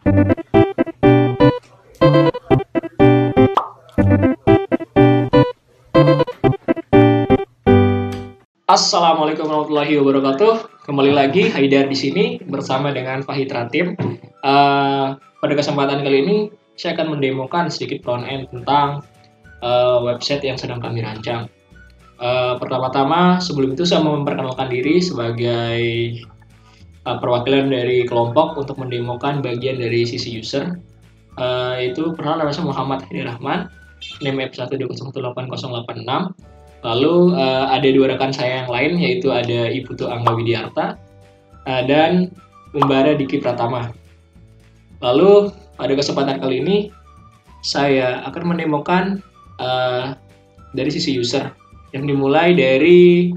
Assalamualaikum warahmatullahi wabarakatuh. Kembali lagi Haidar di sini bersama dengan Fahid Ratib. Pada kesempatan kali ini saya akan mendemokan sedikit front end tentang website yang sedang kami rancang. Pertama-tama sebelum itu saya mau memperkenalkan diri sebagai perwakilan dari kelompok untuk mendemokan bagian dari sisi user. Itu perkenalkan nama saya Muhammad Hadi Rahman, name F1201886. Lalu ada dua rekan saya yang lain, yaitu ada Iputu Angga Widiarta dan Umbara Diki Pratama. Lalu pada kesempatan kali ini saya akan menemukan dari sisi user yang dimulai dari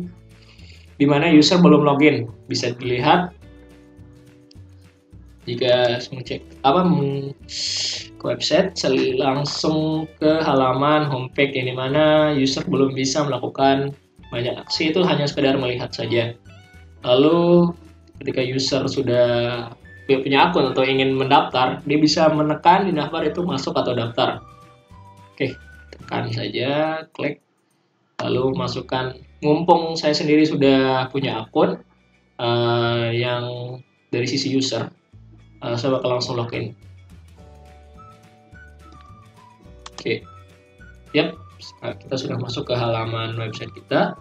dimana user belum login. Bisa dilihat jika mengecek ke website, saya langsung ke halaman homepage yang dimana user belum bisa melakukan banyak aksi, itu hanya sekedar melihat saja. Lalu ketika user sudah punya akun atau ingin mendaftar, dia bisa menekan di daftar itu masuk atau daftar. Oke, tekan saja, klik, lalu masukkan. Mumpung saya sendiri sudah punya akun yang dari sisi user, saya bakal langsung login. Oke, kita sudah masuk ke halaman website kita.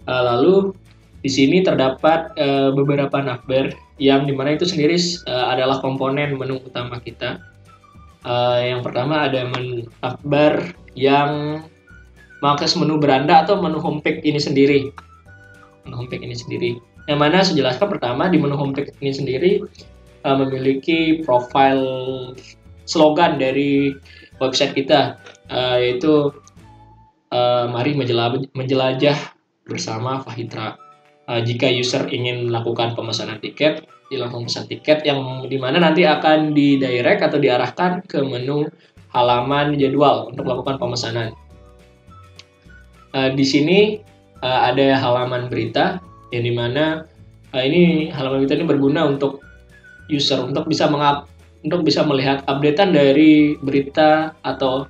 Lalu di sini terdapat beberapa navbar yang dimana itu sendiri adalah komponen menu utama kita. Yang pertama ada navbar yang mengakses menu beranda atau menu homepage ini sendiri. Yang mana saya jelaskan pertama di menu homepage ini sendiri memiliki profil slogan dari website kita, yaitu mari menjelajah bersama Fahitra. Jika user ingin melakukan pemesanan tiket, dia langsung pesan tiket yang dimana nanti akan didirect atau diarahkan ke menu halaman jadwal untuk melakukan pemesanan. Di sini ada halaman berita yang dimana ini halaman berita ini berguna untuk user untuk bisa melihat updatean dari berita atau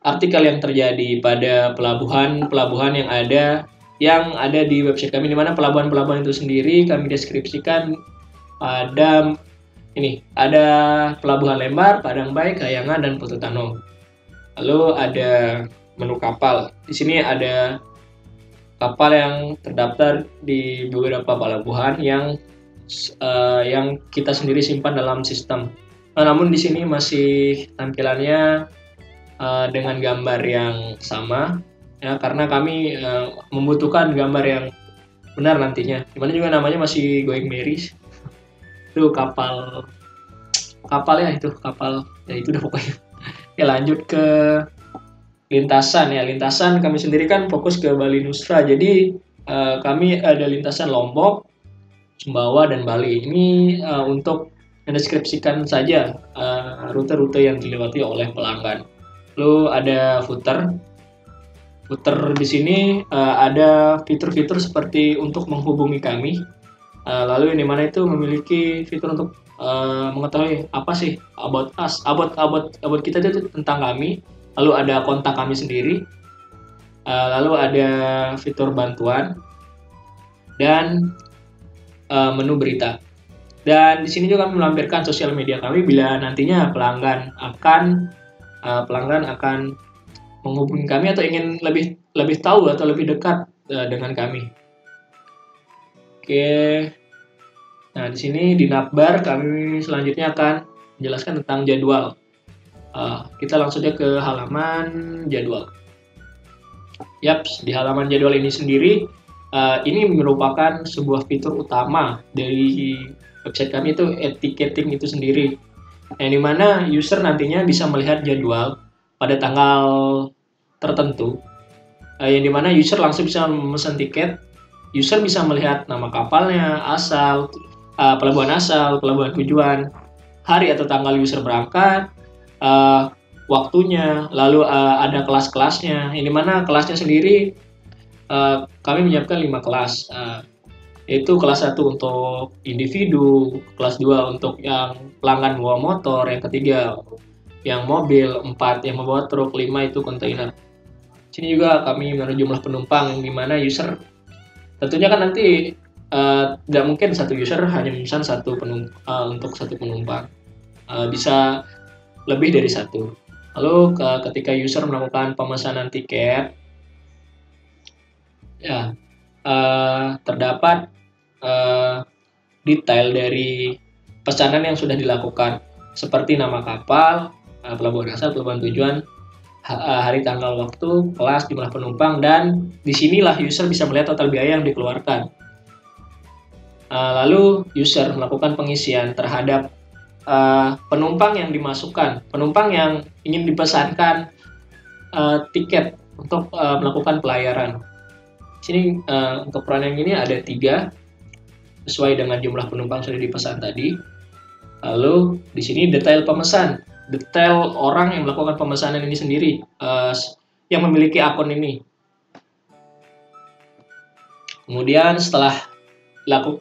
artikel yang terjadi pada pelabuhan yang ada di website kami, di mana pelabuhan itu sendiri kami deskripsikan pada ini ada Pelabuhan Lembar, Padang Bayi, Kayangan, dan Putu Tano. Lalu ada menu kapal. Di sini ada kapal yang terdaftar di beberapa pelabuhan yang kita sendiri simpan dalam sistem. Namun di sini masih tampilannya dengan gambar yang sama, ya, karena kami membutuhkan gambar yang benar nantinya. Dimana juga namanya masih Going Merry. Itu kapal ya, itu udah pokoknya. Ya, lanjut ke lintasan ya. Lintasan kami sendiri kan fokus ke Bali Nusra. Jadi kami ada lintasan Lombok, Sumbawa, dan Bali. Ini untuk mendeskripsikan saja rute-rute yang dilewati oleh pelanggan. Lalu ada footer di sini ada fitur-fitur seperti untuk menghubungi kami. Lalu yang dimana itu memiliki fitur untuk mengetahui apa sih about us, about kita itu tentang kami. Lalu ada kontak kami sendiri. Lalu ada fitur bantuan dan menu berita. Dan di sini juga melampirkan sosial media kami bila nantinya pelanggan akan menghubungi kami atau ingin lebih tahu atau lebih dekat dengan kami. Oke. Nah, di sini di navbar kami selanjutnya akan menjelaskan tentang jadwal. Kita langsung saja ke halaman jadwal. Di halaman jadwal ini sendiri ini merupakan sebuah fitur utama dari website kami, itu etiqueting itu sendiri, yang dimana user nantinya bisa melihat jadwal pada tanggal tertentu, yang dimana user langsung bisa memesan tiket. User bisa melihat nama kapalnya, asal, pelabuhan asal, pelabuhan tujuan, hari atau tanggal user berangkat, waktunya, lalu ada kelas-kelasnya, yang dimana kelasnya sendiri kami menyiapkan 5 kelas. Yaitu kelas 1 untuk individu, kelas 2 untuk yang pelanggan bawa motor, yang ketiga yang mobil, 4 yang membawa truk, 5 itu kontainer. Sini juga kami menaruh jumlah penumpang yang dimana user tentunya kan nanti tidak mungkin satu user hanya memesan untuk satu penumpang. Bisa lebih dari satu. Lalu ketika user melakukan pemesanan tiket, ya terdapat detail dari pesanan yang sudah dilakukan, seperti nama kapal, pelabuhan asal, pelabuhan tujuan, hari, tanggal, waktu, kelas, jumlah penumpang, dan disinilah user bisa melihat total biaya yang dikeluarkan. Lalu user melakukan pengisian terhadap penumpang yang dimasukkan, penumpang yang ingin dipesankan tiket untuk melakukan pelayaran. Sini untuk peran yang ini ada 3 sesuai dengan jumlah penumpang sudah dipesan tadi. Lalu di sini detail pemesan, detail orang yang melakukan pemesanan ini sendiri, yang memiliki akun ini. Kemudian setelah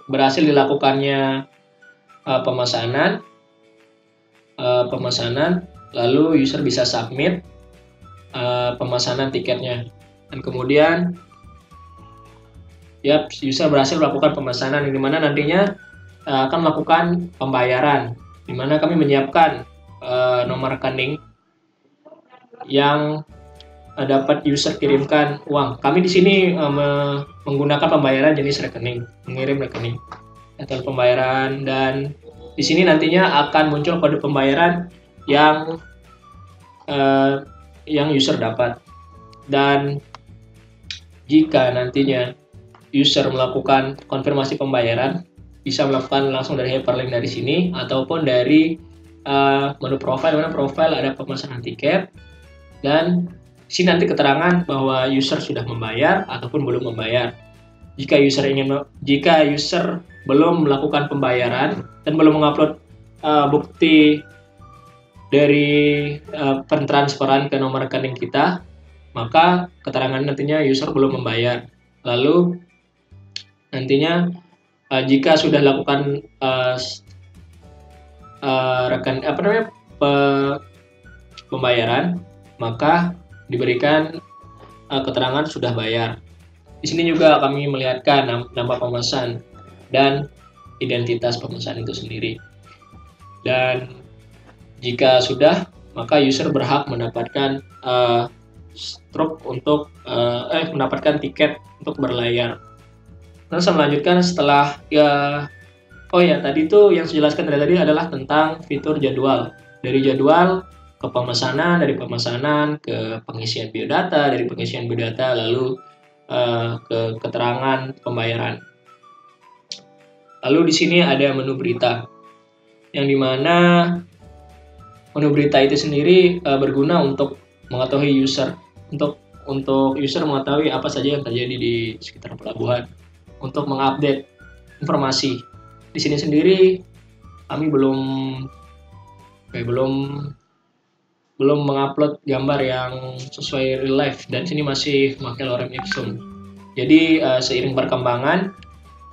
berhasil dilakukannya pemesanan, lalu user bisa submit pemesanan tiketnya, dan kemudian user berhasil melakukan pemesanan, yang dimana nantinya akan melakukan pembayaran, dimana kami menyiapkan nomor rekening yang dapat user kirimkan uang. Kami di sini menggunakan pembayaran jenis rekening, mengirim rekening atau pembayaran, dan di sini nantinya akan muncul kode pembayaran yang user dapat. Dan jika nantinya user melakukan konfirmasi pembayaran, bisa melakukan langsung dari hyperlink dari sini ataupun dari menu profile, mana profile ada pemesanan tiket, dan sini nanti keterangan bahwa user sudah membayar ataupun belum membayar. Jika user belum melakukan pembayaran dan belum mengupload bukti dari pentransferan ke nomor rekening kita, maka keterangan nantinya user belum membayar. Lalu nantinya jika sudah lakukan pembayaran, maka diberikan keterangan sudah bayar. Di sini juga kami melihatkan nama pemesan dan identitas pemesan itu sendiri. Dan jika sudah, maka user berhak mendapatkan mendapatkan tiket untuk berlayar. Nah, saya melanjutkan setelah tadi itu yang saya jelaskan dari tadi adalah tentang fitur jadwal. Dari jadwal ke pemesanan, dari pemesanan ke pengisian biodata, dari pengisian biodata lalu ke keterangan pembayaran. Lalu di sini ada menu berita, yang dimana menu berita itu sendiri berguna untuk mengetahui user, untuk user mengetahui apa saja yang terjadi di sekitar pelabuhan, untuk mengupdate informasi. Di sini sendiri kami belum mengupload gambar yang sesuai real life, dan sini masih memakai lorem ipsum. Jadi seiring perkembangan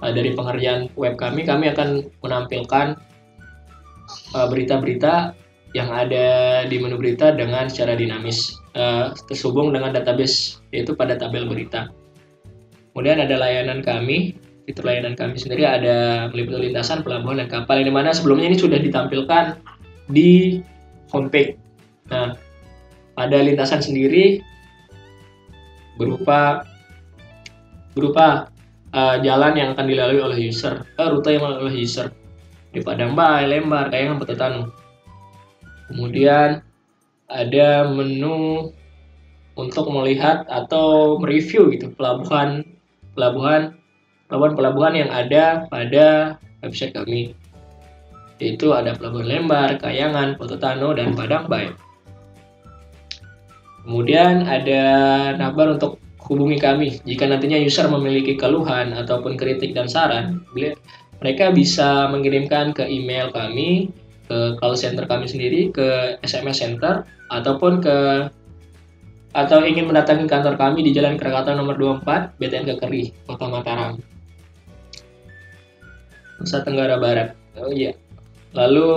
dari pengerjaan web kami akan menampilkan berita-berita yang ada di menu berita dengan secara dinamis, terhubung dengan database, yaitu pada tabel berita. Kemudian ada layanan kami. Fitur layanan kami sendiri ada meliputi lintasan, pelabuhan, dan kapal, yang dimana sebelumnya ini sudah ditampilkan di homepage. Nah, pada lintasan sendiri berupa jalan yang akan dilalui oleh user, rute yang dilalui oleh user di Padang Bay, Lembar, Kayangan, Petetanu. Kemudian ada menu untuk melihat atau mereview gitu pelabuhan yang ada pada website kami, yaitu ada Pelabuhan Lembar, Kayangan, Petetanu, dan Padang Bay. Kemudian ada navbar untuk hubungi kami. Jika nantinya user memiliki keluhan ataupun kritik dan saran, mereka bisa mengirimkan ke email kami, ke call center kami sendiri, ke SMS center, atau ingin mendatangi kantor kami di Jalan Krakatau nomor 24, BTN Kekeri, Kota Mataram. Nusa Tenggara Barat. Oh iya. Lalu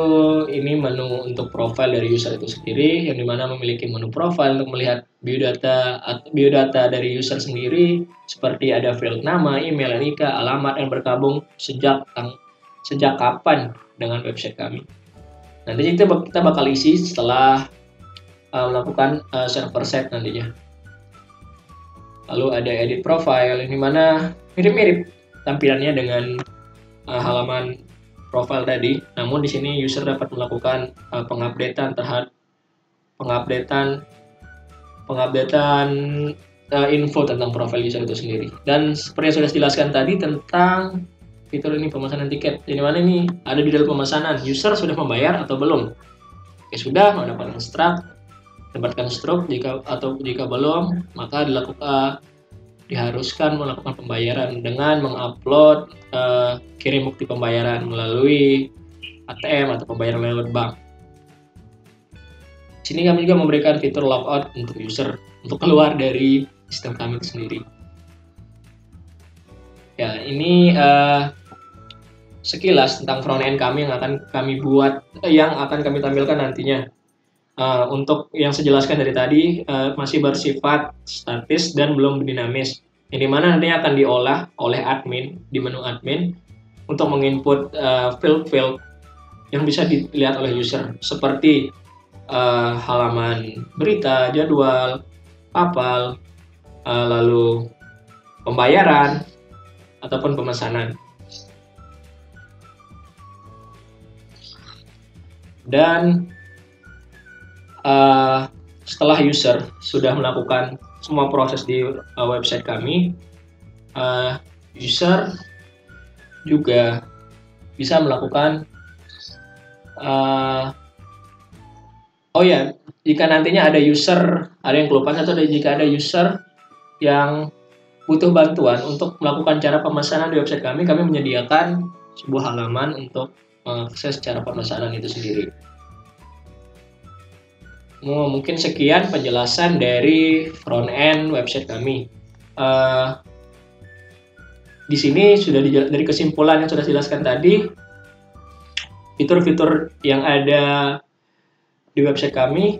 ini menu untuk profile dari user itu sendiri, yang dimana memiliki menu profile untuk melihat biodata dari user sendiri, seperti ada field nama, email, NIK, alamat, dan bergabung sejak kapan dengan website kami. Nanti kita bakal isi setelah melakukan server set nantinya. Lalu ada edit profile, yang dimana mirip-mirip tampilannya dengan halaman profile tadi, namun di sini user dapat melakukan pengupdatean info tentang profil user itu sendiri. Dan seperti yang sudah dijelaskan tadi tentang fitur ini pemesanan tiket, di mana ini ada di dalam pemesanan, user sudah membayar atau belum? Oke, sudah mendapatkan dapatkan stroke, jika belum, maka diharuskan melakukan pembayaran dengan mengupload kirim bukti pembayaran melalui ATM atau pembayaran lewat bank. Di sini kami juga memberikan fitur logout untuk user untuk keluar dari sistem kami itu sendiri. Ya, ini sekilas tentang front end kami yang akan kami buat, yang akan kami tampilkan nantinya. Untuk yang saya jelaskan dari tadi masih bersifat statis dan belum dinamis, yang dimana nantinya akan diolah oleh admin di menu admin untuk menginput field-field yang bisa dilihat oleh user, seperti halaman berita, jadwal, papal, lalu pembayaran ataupun pemesanan. Dan setelah user sudah melakukan semua proses di website kami, user juga bisa melakukan jika nantinya ada yang kelupaan atau jika ada user yang butuh bantuan untuk melakukan cara pemesanan di website kami menyediakan sebuah halaman untuk mengakses cara pemesanan itu sendiri. Mungkin sekian penjelasan dari front end website kami. Di sini sudah dari kesimpulan yang sudah dijelaskan tadi, fitur-fitur yang ada di website kami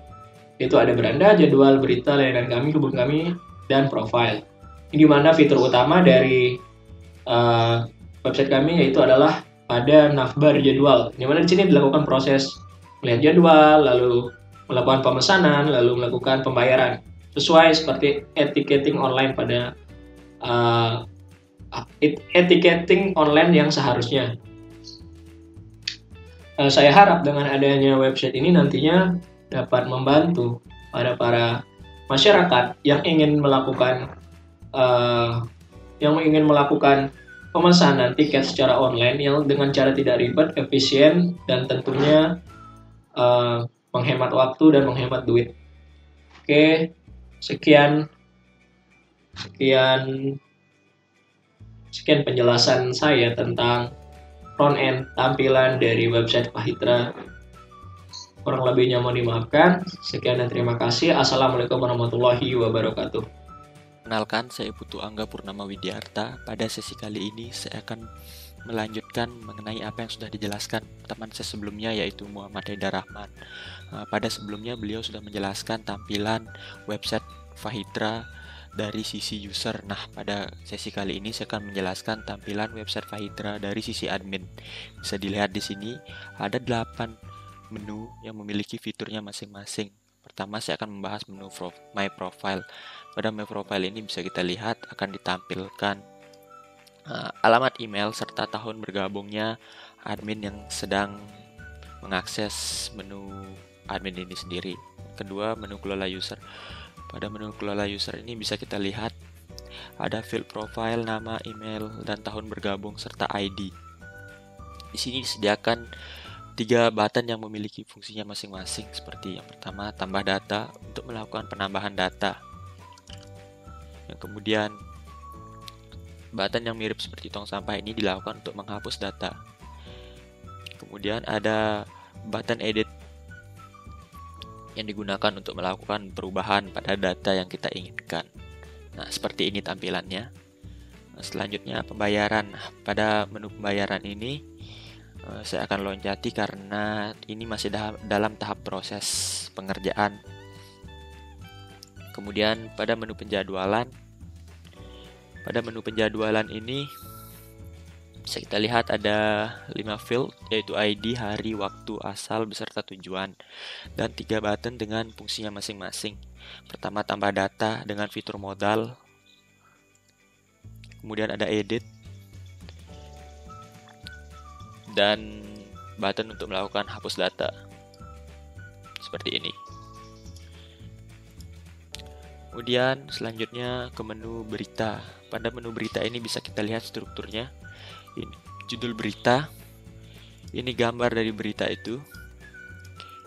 itu ada beranda, jadwal, berita, layanan kami, kebun kami, dan profile. Di mana fitur utama dari website kami yaitu adalah pada navbar jadwal, di mana di sini dilakukan proses melihat jadwal, lalu melakukan pemesanan, lalu melakukan pembayaran sesuai seperti etiketing online pada etiketing online yang seharusnya. Saya harap dengan adanya website ini nantinya dapat membantu para masyarakat yang ingin melakukan pemesanan tiket secara online yang dengan cara tidak ribet, efisien, dan tentunya menghemat waktu dan menghemat duit. Oke, sekian penjelasan saya tentang front end tampilan dari website Fahitra. Kurang lebihnya mohon dimaafkan. Sekian dan terima kasih. Assalamualaikum warahmatullahi wabarakatuh. Kenalkan, saya Putu Angga Purnama Widyarta. Pada sesi kali ini saya akan melanjutkan mengenai apa yang sudah dijelaskan teman saya sebelumnya, yaitu Muhammad Haidar Rahman. Pada sebelumnya beliau sudah menjelaskan tampilan website Fahitra dari sisi user. Nah, pada sesi kali ini saya akan menjelaskan tampilan website Fahitra dari sisi admin. Bisa dilihat di sini ada 8 menu yang memiliki fiturnya masing-masing. Pertama, saya akan membahas menu My Profile. Pada My Profile ini bisa kita lihat akan ditampilkan alamat email serta tahun bergabungnya admin yang sedang mengakses menu admin ini sendiri. Kedua, menu kelola user. Pada menu kelola user ini bisa kita lihat ada field profile, nama, email, dan tahun bergabung serta ID. Di sini disediakan 3 button yang memiliki fungsinya masing-masing, seperti yang pertama tambah data untuk melakukan penambahan data. Yang kemudian button yang mirip seperti tong sampah ini dilakukan untuk menghapus data. Kemudian ada button edit yang digunakan untuk melakukan perubahan pada data yang kita inginkan. Nah, seperti ini tampilannya. Selanjutnya pembayaran. Pada menu pembayaran ini saya akan loncati karena ini masih dalam tahap proses pengerjaan. Kemudian pada menu penjadwalan ini bisa kita lihat ada 5 field, yaitu ID, hari, waktu, asal, beserta tujuan, dan 3 button dengan fungsinya masing-masing. Pertama, tambah data dengan fitur modal. Kemudian ada edit, dan button untuk melakukan hapus data. Seperti ini. Kemudian selanjutnya ke menu berita. Pada menu berita ini bisa kita lihat strukturnya. Ini judul berita, ini gambar dari berita itu,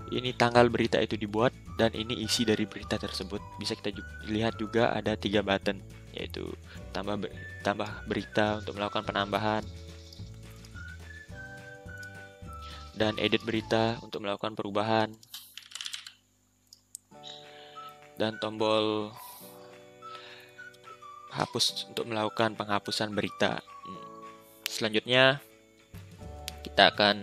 ini tanggal berita itu dibuat, dan ini isi dari berita tersebut. Bisa kita lihat juga ada 3 button, yaitu tambah berita untuk melakukan penambahan, dan edit berita untuk melakukan perubahan, dan tombol hapus untuk melakukan penghapusan berita. Selanjutnya kita akan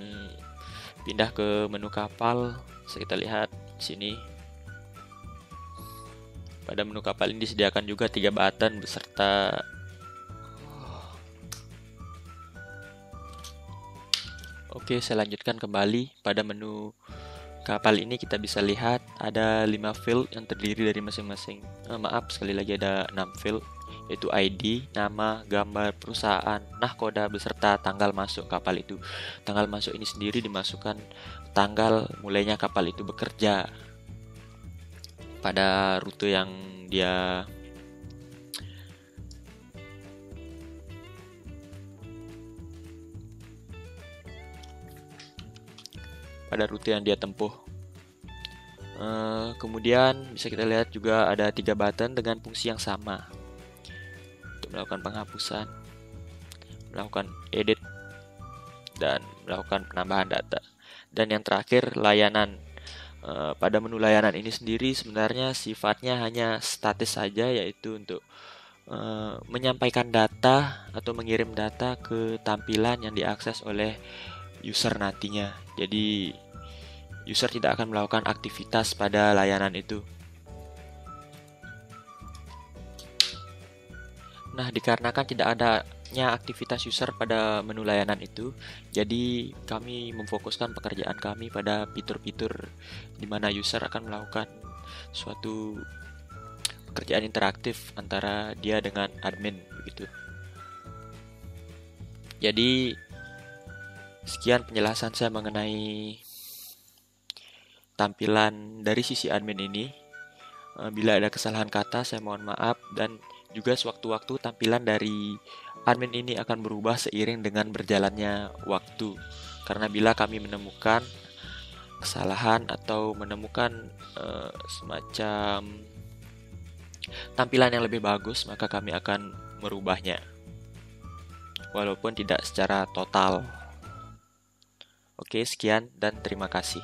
pindah ke menu kapal. Bisa kita lihat di sini. Pada menu kapal ini disediakan juga 3 button beserta Oke, saya lanjutkan kembali. Pada menu kapal ini kita bisa lihat ada 5 field yang terdiri dari masing-masing. Sekali lagi ada 6 field, yaitu ID, nama, gambar, perusahaan, nahkoda, beserta tanggal masuk kapal itu. Tanggal masuk ini sendiri dimasukkan tanggal mulainya kapal itu bekerja pada rute yang dia tempuh. Kemudian bisa kita lihat juga ada 3 button dengan fungsi yang sama, untuk melakukan penghapusan, melakukan edit, dan melakukan penambahan data. Dan yang terakhir, layanan. Pada menu layanan ini sendiri sebenarnya sifatnya hanya statis saja, yaitu untuk menyampaikan data atau mengirim data ke tampilan yang diakses oleh user nantinya. Jadi user tidak akan melakukan aktivitas pada layanan itu. Nah, dikarenakan tidak adanya aktivitas user pada menu layanan itu, jadi kami memfokuskan pekerjaan kami pada fitur-fitur di mana user akan melakukan suatu pekerjaan interaktif antara dia dengan admin begitu. Jadi sekian penjelasan saya mengenai tampilan dari sisi admin ini. Bila ada kesalahan kata, saya mohon maaf, dan juga sewaktu-waktu tampilan dari admin ini akan berubah seiring dengan berjalannya waktu. Karena bila kami menemukan kesalahan atau menemukan semacam tampilan yang lebih bagus, maka kami akan merubahnya, walaupun tidak secara total. Oke, sekian dan terima kasih.